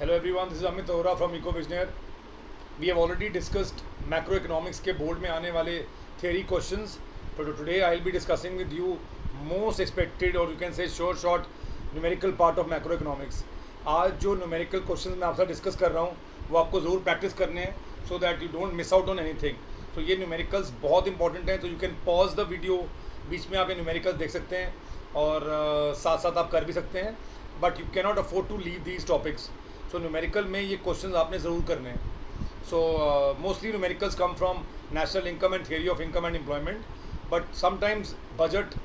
Hello everyone, this is Amit Ohra from EcoVisionaire. We have already discussed macroeconomics के board में आने वाले theory questions. So today I will be discussing with you most expected or you can say short numerical part of macroeconomics. आज जो numerical questions मैं आपसे discuss कर रहा हूँ वो आपको ज़रूर practice करने हैं so that you don't miss out on anything. तो ये numericals बहुत important हैं, तो you can pause the video, बीच में आप ये numericals देख सकते हैं और साथ साथ आप कर भी सकते हैं, but you cannot afford to leave these topics. So numerical में ये क्वेश्चंस आपने ज़रूर करने हैं. So mostly numericals come from national income and theory of income and employment, but sometimes budget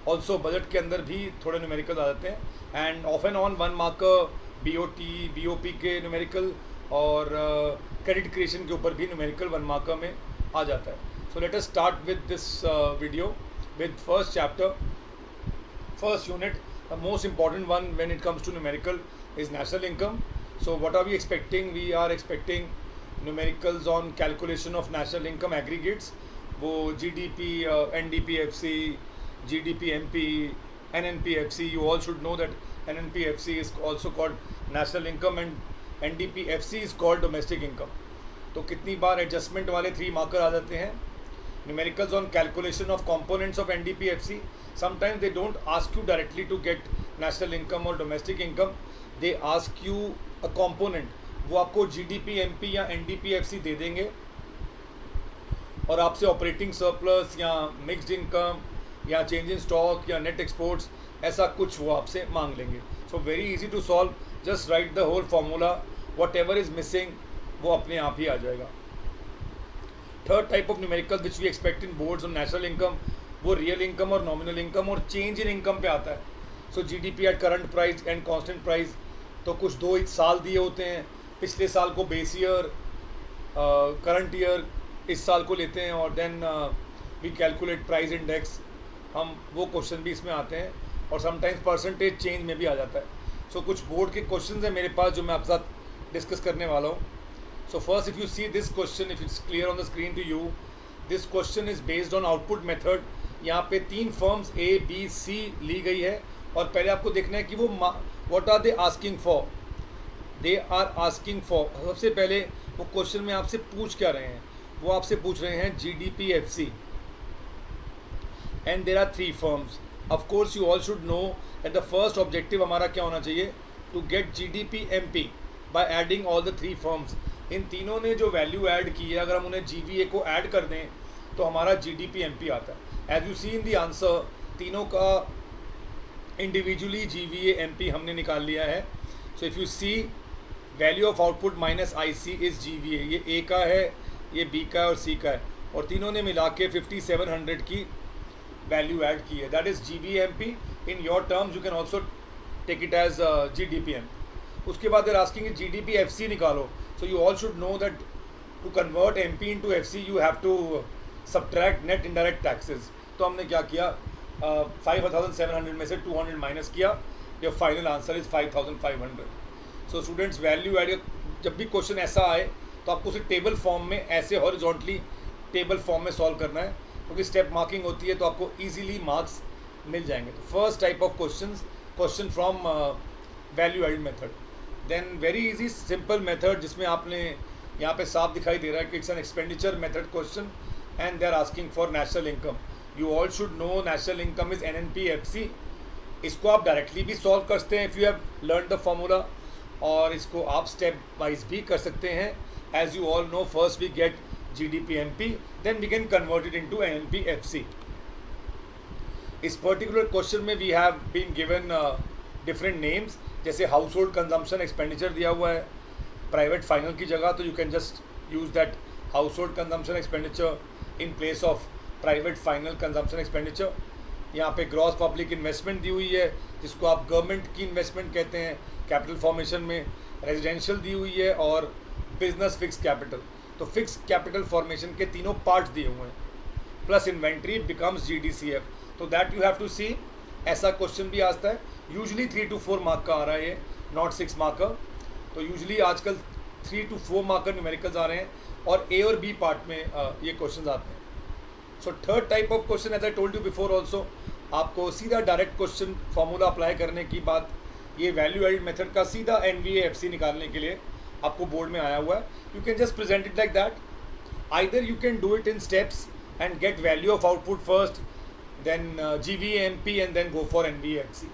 also, budget के अंदर भी थोड़े न्यूमेरिकल आ जाते हैं. End of and on 1 mark BOP के न्यूमेरिकल और क्रेडिट क्रिएशन के ऊपर भी न्यूमेरिकल 1 मार्क में आ जाता है. So let us start with this video with first chapter, first unit. The most important one when it comes to numerical is national income. So what are we expecting? We are expecting numericals on calculation of national income aggregates. वो GDP, NDPFC, GDP-MP, NNPFC. You all should know that NNPFC is also called national income and NDPFC is called domestic income. तो कितनी बार adjustment वाले 3 marker आ जाते हैं. Numericals on calculation of components of NDPFC. Sometimes they don't ask you directly to get national income or domestic income. They ask you a component. वो आपको GDP-MP या NDPFC दे देंगे और आपसे ऑपरेटिंग सरप्लस या मिक्स्ड इनकम या change in stock या net exports ऐसा कुछ वो आपसे मांग लेंगे. So very easy to solve. Just write the whole formula. Whatever is missing वो अपने आप ही आ जाएगा. Third type of numerical which we expect in boards on national income, वो रियल इनकम और नॉमिनल इनकम और चेंज इन इनकम पे आता है. So GDP at current price and constant price. तो कुछ 2 साल दिए होते हैं, पिछले साल को बेस ईयर, करंट ईयर इस साल को लेते हैं और then we calculate price index. हम वो क्वेश्चन भी इसमें आते हैं और समटाइम्स परसेंटेज चेंज में भी आ जाता है. सो कुछ बोर्ड के क्वेश्चन हैं मेरे पास जो मैं आपके साथ डिस्कस करने वाला हूँ. So first if you see this question, if it's clear on the screen to you, this question is based on output method. यहाँ पे 3 फर्म्स A, B, C ली गई है और पहले आपको देखना है कि वो what are they asking for. They are asking for, सबसे पहले वो क्वेश्चन में आपसे पूछ क्या रहे हैं. वो आपसे पूछ रहे हैं GDP-FC and there are 3 firms. Of course you all should know that the first objective हमारा क्या होना चाहिए, to get GDP-MP by adding all the 3 firms. इन तीनों ने जो वैल्यू ऐड की है, अगर हम उन्हें GVA को ऐड कर दें तो हमारा GDP-MP आता है. As you see in the answer, तीनों का इंडिविजुअली GVA-MP हमने निकाल लिया है. So if you see, value of output minus IC is GVA. ये A का है, ये B का है और C का है और तीनों ने मिला के 5700 की वैल्यू ऐड की है. That is GVA-MP. In your terms you can also take it as GDP-MP. उसके बाद देर आस्किंग GDP-FC निकालो. So you all should know that to convert MP into FC you have to subtract net indirect taxes. तो हमने क्या किया, 5700 में से 200 minus किया. Your final answer is 5500. So students, value add जब भी क्वेश्चन ऐसा आए तो आपको उसे टेबल फॉर्म में, ऐसे हॉरिजॉन्टली टेबल फॉर्म में सॉल्व करना है, क्योंकि स्टेप मार्किंग होती है तो आपको इजीली मार्क्स मिल जाएंगे. तो first type of question from value added method. Then very easy simple method जिसमें आपने यहाँ पे साफ दिखाई दे रहा है कि it's an expenditure method question and they are asking for national income. You all should know national income is NNPFC. इसको आप डायरेक्टली भी सॉल्व करते हैं if you have learn the formula, और इसको आप स्टेप वाइज भी कर सकते हैं. As you all know, first we get GDP-MP, then we can convert it into NNPFC. इस पर्टिकुलर क्वेश्चन में we have been given different names. जैसे हाउस होल्ड कंजम्पशन एक्सपेंडिचर दिया हुआ है प्राइवेट फाइनल की जगह, तो you can just use that house hold consumption expenditure in place of private final consumption expenditure. यहाँ पे ग्रॉस पब्लिक इन्वेस्टमेंट दी हुई है जिसको आप गवर्नमेंट की इन्वेस्टमेंट कहते हैं कैपिटल फॉर्मेशन में. रेजिडेंशियल दी हुई है और बिजनेस फिक्स कैपिटल. तो फिक्स कैपिटल फॉर्मेशन के तीनों पार्ट्स दिए हुए हैं, प्लस इन्वेंट्री बिकम्स GDCF. तो दैट यू हैव टू सी. ऐसा क्वेश्चन भी आता है, यूजली 3 to 4 मार्क का आ रहा है ये, नॉट 6 मार्कर. तो यूजली आजकल 3 to 4 मार्कर न्यूमेरिकल्स आ रहे हैं और A और B पार्ट में ये क्वेश्चन आते हैं. So third type of question, as I told you before also, आपको सीधा डायरेक्ट क्वेश्चन फार्मूला अप्लाई करने की बात ये वैल्यू एडिड मेथड का सीधा NVAFC निकालने के लिए आपको बोर्ड में आया हुआ है. You can just present it like that. Either you can do it in steps and get value of output first, then GVAMP and then go for NVAFC.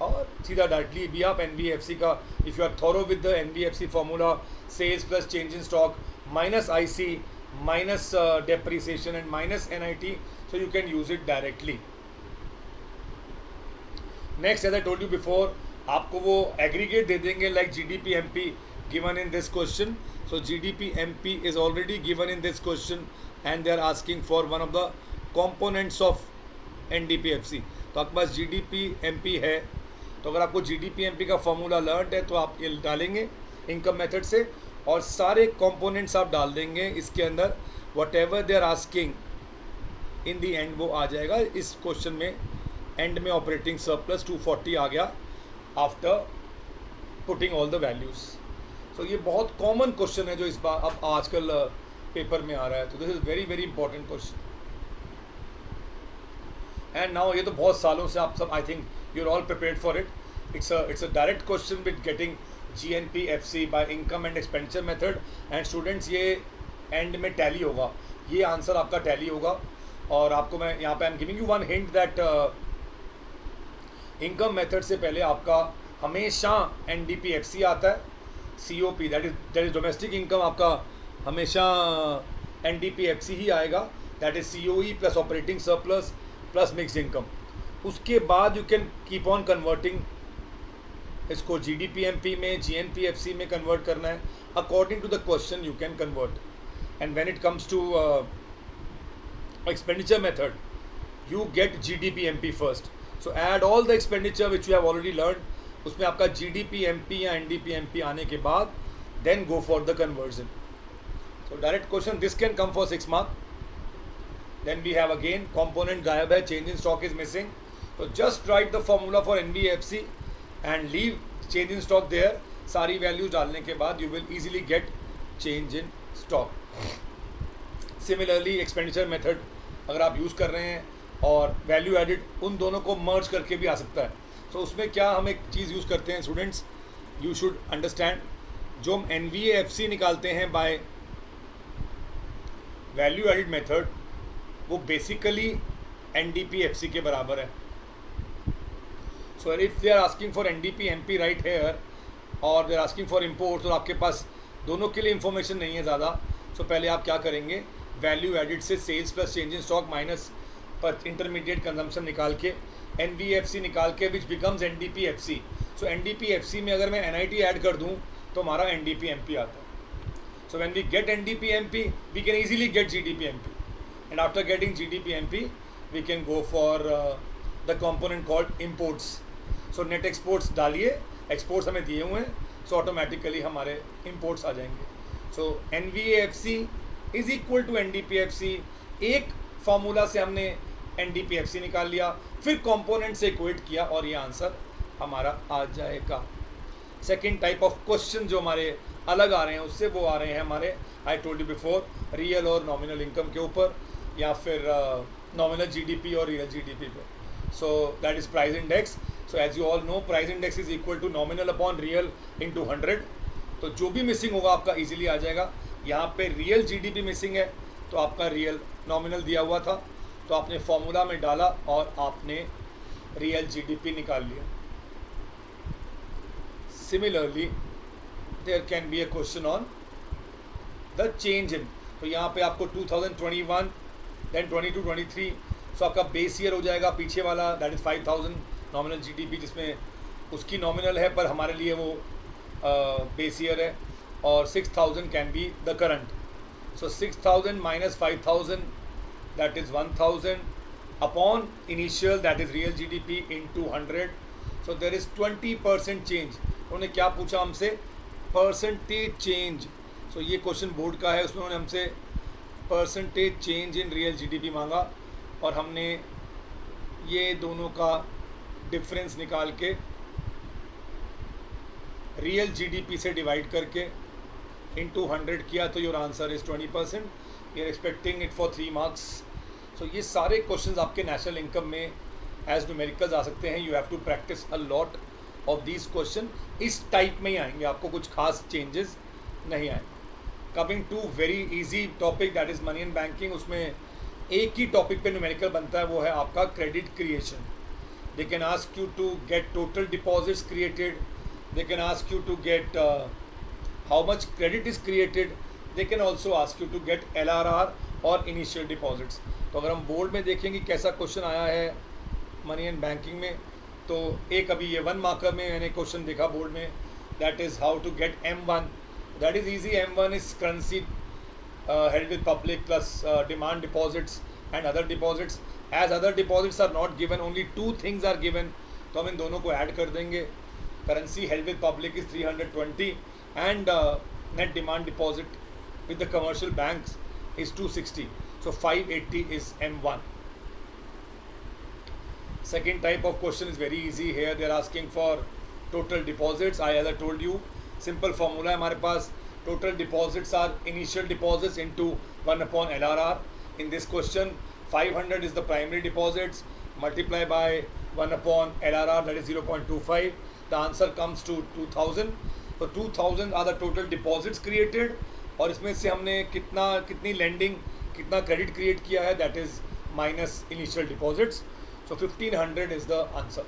और सीधा डायरेक्टली भी आप NVAFC का, if you are thorough with the NVAFC formula, sales plus change in stock minus IC minus depreciation and minus NIT, so you can use it directly. Next, as I told you before, आपको वो aggregate दे देंगे like GDP-MP given in this question. So GDP-MP is already given in this question and they are asking for one of the components of NDP-FC. तो आपके पास GDP-MP है, तो अगर आपको GDP-MP का फॉर्मूला लर्न है तो आप ये डालेंगे इनकम मेथड से और सारे कंपोनेंट्स आप डाल देंगे इसके अंदर. Whatever they are asking in the end वो आ जाएगा. इस क्वेश्चन में एंड में ऑपरेटिंग सरप्लस 240 आ गया after putting all the values. So ये बहुत कॉमन क्वेश्चन है जो इस बार अब आजकल पेपर में आ रहा है. तो this is very very important question. And now ये तो बहुत सालों से आप सब I think you are all prepared for it. It's a direct question with getting GNP-FC by income and expenditure method. And students ये एंड में tally होगा, ये आंसर आपका टैली होगा. और आपको मैं यहाँ पे I am giving you one hint that income method से पहले आपका हमेशा NDP-FC आता है. COP that is domestic income आपका हमेशा NDP-FC ही आएगा. That is COE plus operating surplus plus mixed income. उसके बाद you can keep on converting. इसको GDP-MP में GNP-FC में कन्वर्ट करना है. According to the question you can convert. And when it comes to expenditure method, you get GDP-MP first. So add all the expenditure which you have already learned. उसमें आपका GDP-MP या NDP-MP आने के बाद then go for the conversion. So direct question, this can come for 6 mark. Then we have again component गायब है, change in stock is missing. So just write the formula for NBFC and leave change in stock there. सारी values डालने के बाद you will easily get change in stock. Similarly expenditure method अगर आप use कर रहे हैं और वैल्यू एडिड, उन दोनों को मर्ज करके भी आ सकता है. तो उसमें क्या हम एक चीज़ यूज़ करते हैं स्टूडेंट्स, यू शुड अंडरस्टैंड. जो हम NVAFC निकालते हैं बाय वैल्यू एडिड मेथड, वो बेसिकली NDP-FC के बराबर है. So if they are asking for NDP-MP right here और they are asking for import, और आपके पास दोनों के लिए इंफॉर्मेशन नहीं है ज़्यादा, तो पहले आप क्या करेंगे, वैल्यू एडिड से sales plus change in stock minus पर इंटरमीडिएट कंजम्पशन निकाल के NVAFC निकाल के which becomes NDP-FC. So NDP-FC में अगर मैं NIT ऐड कर दूं तो हमारा NDP-MP आता है. So when we get NDP-MP we can easily get GDP-MP, and after getting GDP-MP we can go for the component called imports. So net exports डालिए, एक्सपोर्ट्स हमें दिए हुए हैं, सो ऑटोमेटिकली हमारे इंपोर्ट्स आ जाएंगे. So NVAFC is equal to NDP-FC. एक formula से हमने NDP-FC निकाल लिया, फिर कंपोनेंट से इक्वेट किया और ये आंसर हमारा आ जाएगा. सेकंड टाइप ऑफ क्वेश्चन जो हमारे अलग आ रहे हैं उससे, वो आ रहे हैं हमारे I told you before real और नॉमिनल इनकम के ऊपर, या फिर नॉमिनल GDP और रियल GDP पे. So that is price index. So as you all know price index is equal to nominal upon real into 100. तो जो भी मिसिंग होगा आपका इजीली आ जाएगा. यहाँ पे रियल GDP मिसिंग है तो आपका रियल नॉमिनल दिया हुआ था, तो आपने फॉर्मूला में डाला और आपने रियल GDP निकाल लिया. Similarly there can be a question on the change in. तो यहाँ पे आपको 2021 देन 22 23, सो आपका बेस ईयर हो जाएगा पीछे वाला, दैट इज़ 5000 नॉमिनल GDP, जिसमें उसकी नॉमिनल है पर हमारे लिए वो बेस ईयर है. और 6000 can be the current. So 6000 minus 5000 that is 1000 upon initial that is real GDP into 100. So there is 20% change. उन्होंने क्या पूछा हमसे, परसेंटेज चेंज. सो ये क्वेश्चन बोर्ड का है, उसमें उन्होंने हमसे percentage change in real GDP मांगा और हमने ये दोनों का डिफरेंस निकाल के रियल GDP से डिवाइड करके इंटू 100 किया, तो your answer is 20%. You are expecting it for 3 marks. So ये सारे क्वेश्चंस आपके नेशनल इनकम में एज न्यूमेरिकल्स आ सकते हैं. You have to practice a lot of this question इस टाइप में ही आएंगे, आपको कुछ खास चेंजेस नहीं आएंगे. Coming to very easy topic that is money and banking, उसमें एक ही टॉपिक पे न्यूमेरिकल बनता है, वो है आपका credit creation. They can ask you to get total deposits created, they can ask you to get how much credit is created, they can also ask you to get LRR और initial deposits. तो अगर हम board में देखेंगे कैसा question आया है money and banking में, तो एक अभी ये 1 मार्कर में मैंने क्वेश्चन देखा बोर्ड में, that is how to get M1. That is easy. M1 is currency held with public plus demand deposits and other deposits. As other deposits are not given, only 2 things are given, तो हम इन दोनों को add कर देंगे. Currency held with public is 320 and net demand deposit with the commercial banks is 260. So 580 is M1. Second type of question is very easy. Here they are asking for total deposits. I as I told you, simple formula है हमारे पास. Total deposits are initial deposits into 1 upon LRR. In this question, 500 is the primary deposits, multiply by 1 upon LRR, that is 0.25. The answer comes to 2000. So 2000 are the total deposits created, और इसमें से हमने कितनी lending, कितना credit create किया है, that is minus initial deposits. So 1500 is the answer.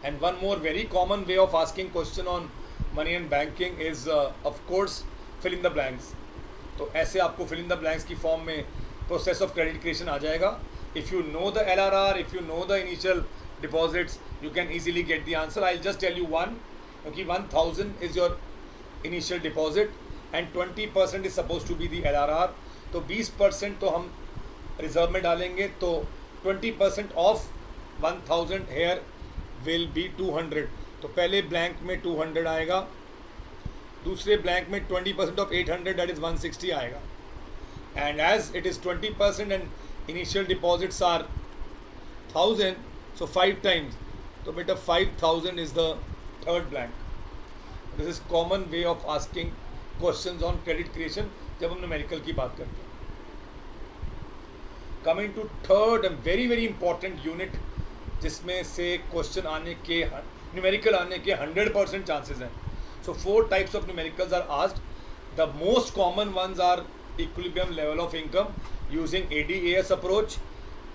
And one more very common way of asking question on money and banking is of course fill in the blanks. तो ऐसे आपको fill in the blanks की form में process of credit creation आ जाएगा. If you know the LRR, if you know the initial deposits, you can easily get the answer. I just tell you one, क्योंकि 1000 is your initial deposit and 20% is suppose to be the LRR. तो 20% तो हम reserve में डालेंगे, तो 20% of 1000 hair will be 200. तो पहले blank में 200 आएगा, दूसरे ब्लैंक में 20% ऑफ 800 दैट इज़ 160 आएगा. And as it is 20% and initial deposits are 1000, so 5 times, तो बेटा 5000 is the third blank. This is common way of asking questions on credit creation जब हम न्यूमेरिकल की बात करते हैं. Coming to third and very very important unit, जिसमें से क्वेश्चन आने के न्यूमेरिकल आने के 100% चांसेस हैं. So 4 types of numericals are asked. The most common ones are equilibrium level of income using ADAS approach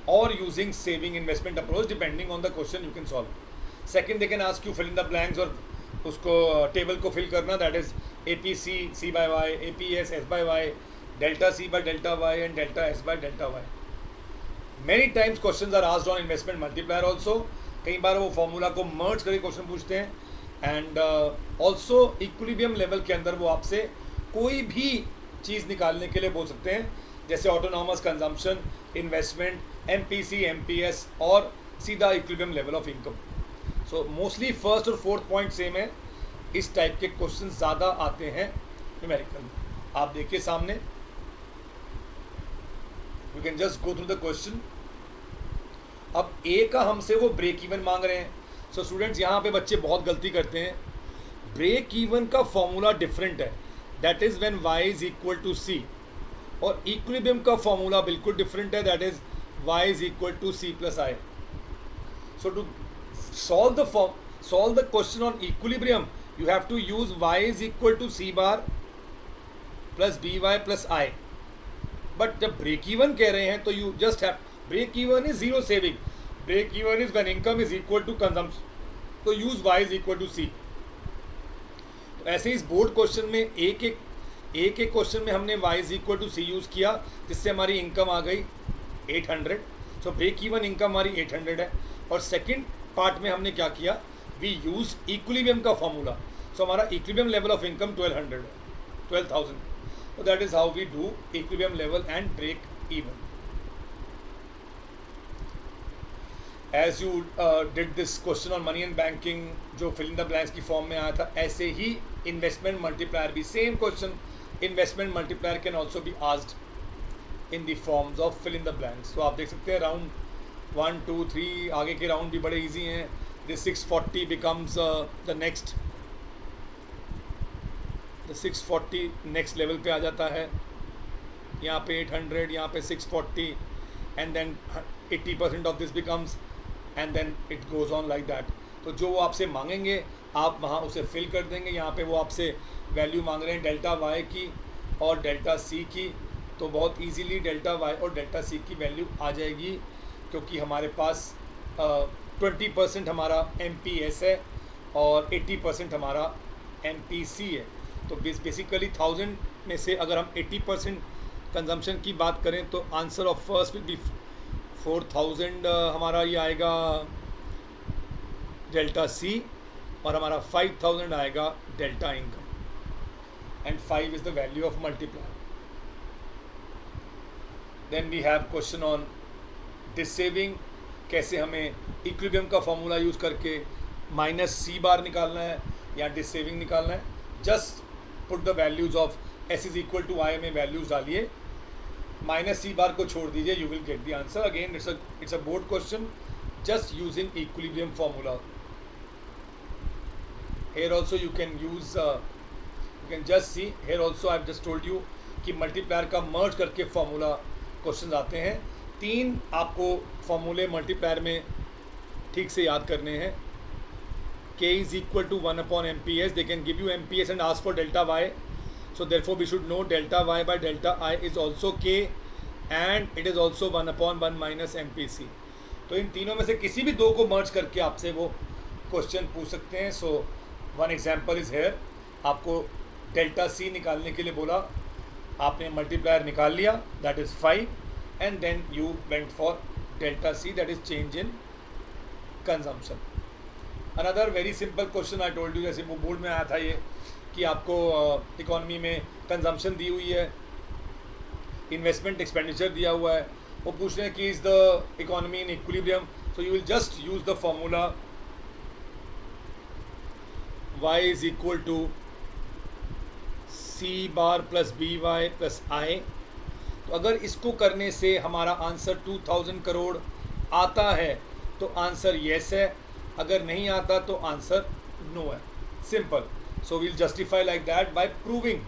और using saving investment approach, depending on the question you can solve. Second, they can ask you fill in the blanks और उसको table को fill करना, that is APC C/Y, APS S/Y, delta C/डेल्टा Y and delta S/डेल्टा Y. Many times questions are asked on investment multiplier also. कई बार वो formula को मर्ज करके क्वेश्चन पूछते हैं. एंड ऑल्सो इक्विलिब्रियम लेवल के अंदर वो आपसे कोई भी चीज़ निकालने के लिए बोल सकते हैं, जैसे autonomous consumption, investment, MPC, MPS और सीधा equilibrium level of income. So mostly first और फोर्थ पॉइंट सेम है. इस टाइप के क्वेश्चन ज़्यादा आते हैं न्यूमेरिकल में. आप देखिए सामने, you can just go through the question. अब ए का हमसे वो ब्रेक इवन मांग रहे हैं. सो स्टूडेंट्स, यहाँ पे बच्चे बहुत गलती करते हैं. ब्रेक इवन का फॉर्मूला डिफरेंट है, that is when y is equal to c. और इक्विलिब्रियम का फॉर्मूला बिल्कुल डिफरेंट है, that is y is equal to c plus i. So to solve the question on equilibrium, you have to use y is equal to c bar plus by plus i. But जब break even कह रहे हैं तो you just have, break even is zero saving, break even is when income is equal to consumption, तो use y is equal to c. तो ऐसे इस board question में एक एक क्वेश्चन में हमने y is equal to c use किया, जिससे हमारी इनकम आ गई 800. सो ब्रेक इवन इनकम हमारी 800 है. और सेकेंड पार्ट में हमने क्या किया, वी यूज इक्विलिब्रियम का फॉर्मूला. सो हमारा इक्विलिब्रियम लेवल ऑफ इनकम 1200 है, 12,000. So that is how we do equilibrium level and break even. As you did this question on money and banking, जो fill in the blanks की form में आया था, ऐसे ही investment multiplier भी same question. Investment multiplier can also be asked in the forms of fill in the blanks. तो आप देख सकते हैं राउंड 1, 2, 3 आगे के राउंड भी बड़े easy हैं. This 640 becomes the next. 640 next level पे आ जाता है. यहाँ पे 800, यहाँ पे 640 and then 80% of this becomes and then it goes on like that. तो जो वो आपसे मांगेंगे आप वहाँ उसे फिल कर देंगे। यहाँ पे वो आपसे वैल्यू मांग रहे हैं डेल्टा वाई की और डेल्टा सी की, तो बहुत इजीली डेल्टा वाई और डेल्टा सी की वैल्यू आ जाएगी, क्योंकि हमारे पास 20% हमारा MPS है और 80% हमारा MPC है। तो बेसिकली 1000 में से अगर हम 80% कंजम्पशन की बात करें तो answer of first will be 4000, हमारा ये आएगा डेल्टा सी, और हमारा 5000 आएगा delta income, and 5 is the value of multiplier. Then we have question on dissaving, कैसे हमें इक्विलिब्रियम का फॉर्मूला यूज़ करके माइनस सी बार निकालना है या डिस सेविंग निकालना है। Just put the values of S is equal to I में वैल्यूज़ डालिए, माइनस सी बार को छोड़ दीजिए, you will get the answer. Again it's a board question just using equilibrium formula. Here also you can use you can just see here also I've just told you कि multiplier का मर्ज करके formula questions आते हैं। 3 आपको फॉर्मूले multiplier में ठीक से याद करने हैं। K is equal to 1 upon MPS. They can give you MPS and ask for delta y, so therefore we should know delta y by delta I is also K and it is also 1 upon 1 minus MPC. तो इन तीनों में से किसी भी दो को मर्ज करके आपसे वो क्वेश्चन पूछ सकते हैं। So one example is here, आपको डेल्टा सी निकालने के लिए बोला, आपने मल्टीप्लायर निकाल लिया, that is 5, and then you went for delta C, that is change in consumption. Another very simple question I told you, जैसे वो बोर्ड में आया था ये कि आपको इकोनॉमी में कंजम्पशन दी हुई है, इन्वेस्टमेंट एक्सपेंडिचर दिया हुआ है, वो पूछ रहे हैं कि is the economy in equilibrium, so you will just use the formula y is equal to c bar plus B Y plus I. तो अगर इसको करने से हमारा आंसर 2000 करोड़ आता है तो आंसर येस है, अगर नहीं आता तो आंसर नो है। Simple. So we'll justify like that by proving,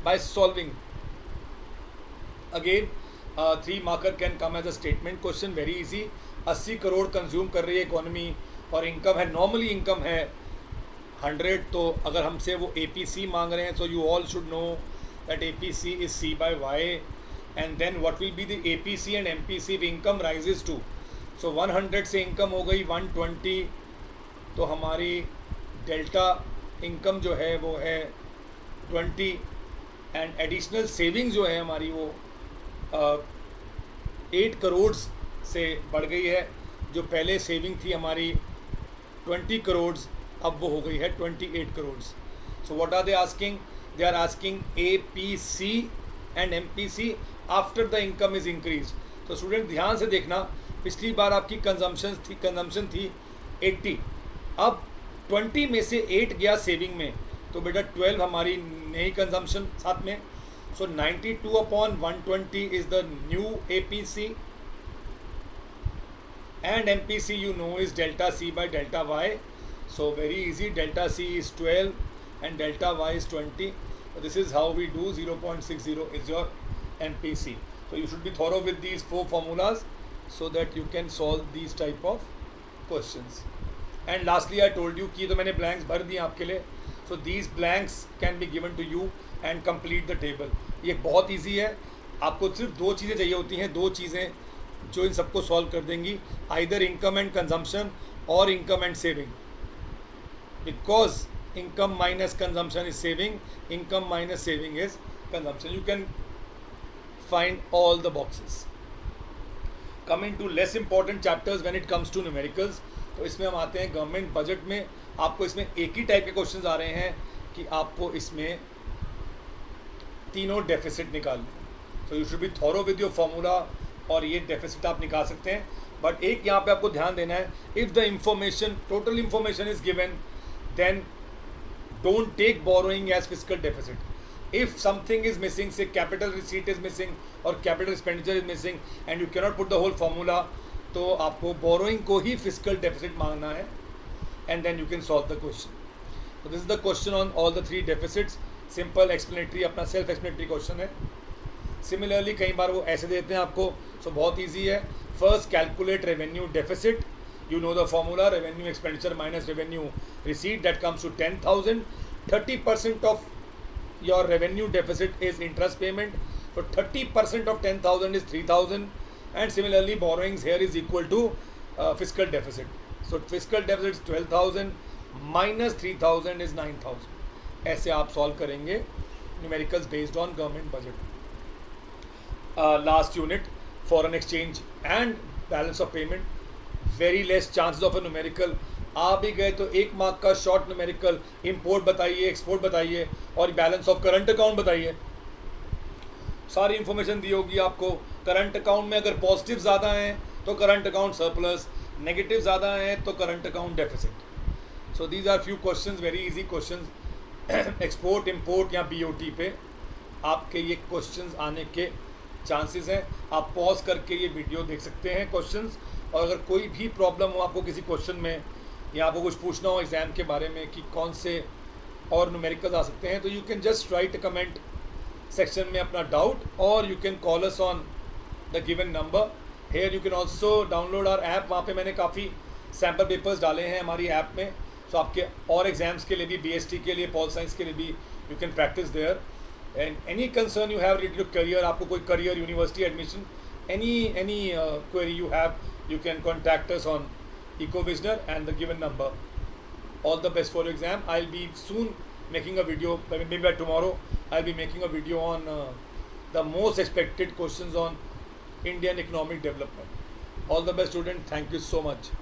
by solving. Again 3 marker can come as a statement question, very easy. 80 crore consume कर रही है इकोनॉमी और इनकम है, नॉर्मली इनकम है 100, तो अगर हमसे वो APC मांग रहे हैं, so you all should know that APC is C by Y, and then what will be the APC and MPC if income rises to, so 100 से इनकम हो गई 120, तो हमारी डेल्टा इनकम जो है वो है 20, एंड एडिशनल सेविंग जो है हमारी वो 8 करोड़ से बढ़ गई है। जो पहले सेविंग थी हमारी 20 करोड़, अब वो हो गई है 28 crore. So what are they asking? They are asking APC and MPC after the income is increase. तो स्टूडेंट ध्यान से देखना, पिछली बार आपकी कंजम्पशन थी 80, अब 20 में से 8 गया सेविंग में, तो बेटा 12 हमारी नई कंजम्पशन साथ में। सो 92 upon 120 is the new APC, and MPC you know is delta C by delta Y. So very easy, delta C is 12 and delta Y is 20. So this is how we do 0.60 is your MPC. So you should be thorough with these 4 formulas so that you can solve these type of questions. And lastly I told you कि तो मैंने blanks भर दिए आपके लिए. So these blanks can be given to you and complete the table. ये बहुत easy है, आपको सिर्फ 2 चीज़ें चाहिए होती हैं, 2 चीज़ें जो इन सबको सॉल्व कर देंगी, आइदर इनकम एंड कंजम्पशन और income and saving, because income minus consumption is saving, income minus saving is consumption. You can find all the boxes. Coming to less important chapters when it comes to numericals, तो इसमें हम आते हैं government budget में। आपको इसमें एक ही type के क्वेश्चंस आ रहे हैं कि आपको इसमें तीनों डेफिसिट निकालने, so you should be thorough with your formula, और ये डेफिसिट आप निकाल सकते हैं। बट एक यहाँ पे आपको ध्यान देना है, if the information total information is given then don't take borrowing as physical deficit. If something is missing, say capital receipt is missing और capital expenditure is missing and you cannot put the whole formula, तो आपको borrowing को ही physical deficit मांगना है, and then you can solve the question. तो this is the question on all the 3 deficits. Simple explanatory, अपना self explanatory question है। Similarly कई बार वो ऐसे देते हैं आपको, सो बहुत ईजी है। First calculate revenue deficit, You know the formula, revenue expenditure minus revenue receipt, that comes to 10,000. 30% of your revenue deficit is interest payment. So 30% of 10,000 is 3,000. And similarly, borrowings here is equal to fiscal deficit. So fiscal deficit is 12,000 minus 3,000 is 9,000. ऐसे आप solve करेंगे numericals based on government budget. Last unit, foreign exchange and balance of payment. Very less chances of a numerical. आ भी गए तो 1 mark का short numerical, import बताइए, export बताइए और बैलेंस ऑफ करंट अकाउंट बताइए. सारी इंफॉर्मेशन दी होगी आपको. करंट अकाउंट में अगर पॉजिटिव ज़्यादा हैं तो करंट अकाउंट सरप्लस, नेगेटिव ज़्यादा हैं तो current account deficit. So these are few questions, very easy questions. Export, import या बीओटी पे आपके ये क्वेश्चंस आने के चांसेस हैं. आप पॉज करके ये वीडियो देख सकते हैं क्वेश्चंस. और अगर कोई भी प्रॉब्लम हो आपको किसी क्वेश्चन में, या आपको कुछ पूछना हो एग्ज़ाम के बारे में कि कौन से और न्यूमेरिकल्स आ सकते हैं, तो you can just write a comment section में अपना डाउट, और you can call us on the given number. Here you can also download our app. वहाँ पे मैंने काफ़ी सैम्पल पेपर्स डाले हैं हमारी ऐप में. सो आपके और एग्जाम्स के लिए भी, बीएसटी के लिए, पॉल साइंस के लिए भी, you can practice there. And any concern you have related to career, आपको कोई career, university admission, any query you have, you can contact us on EcoVisioner and the given number. All the best for your exam. I'll be soon making a video, maybe by tomorrow I'll be making a video on the most expected questions on Indian economic development. All the best, student. Thank you so much.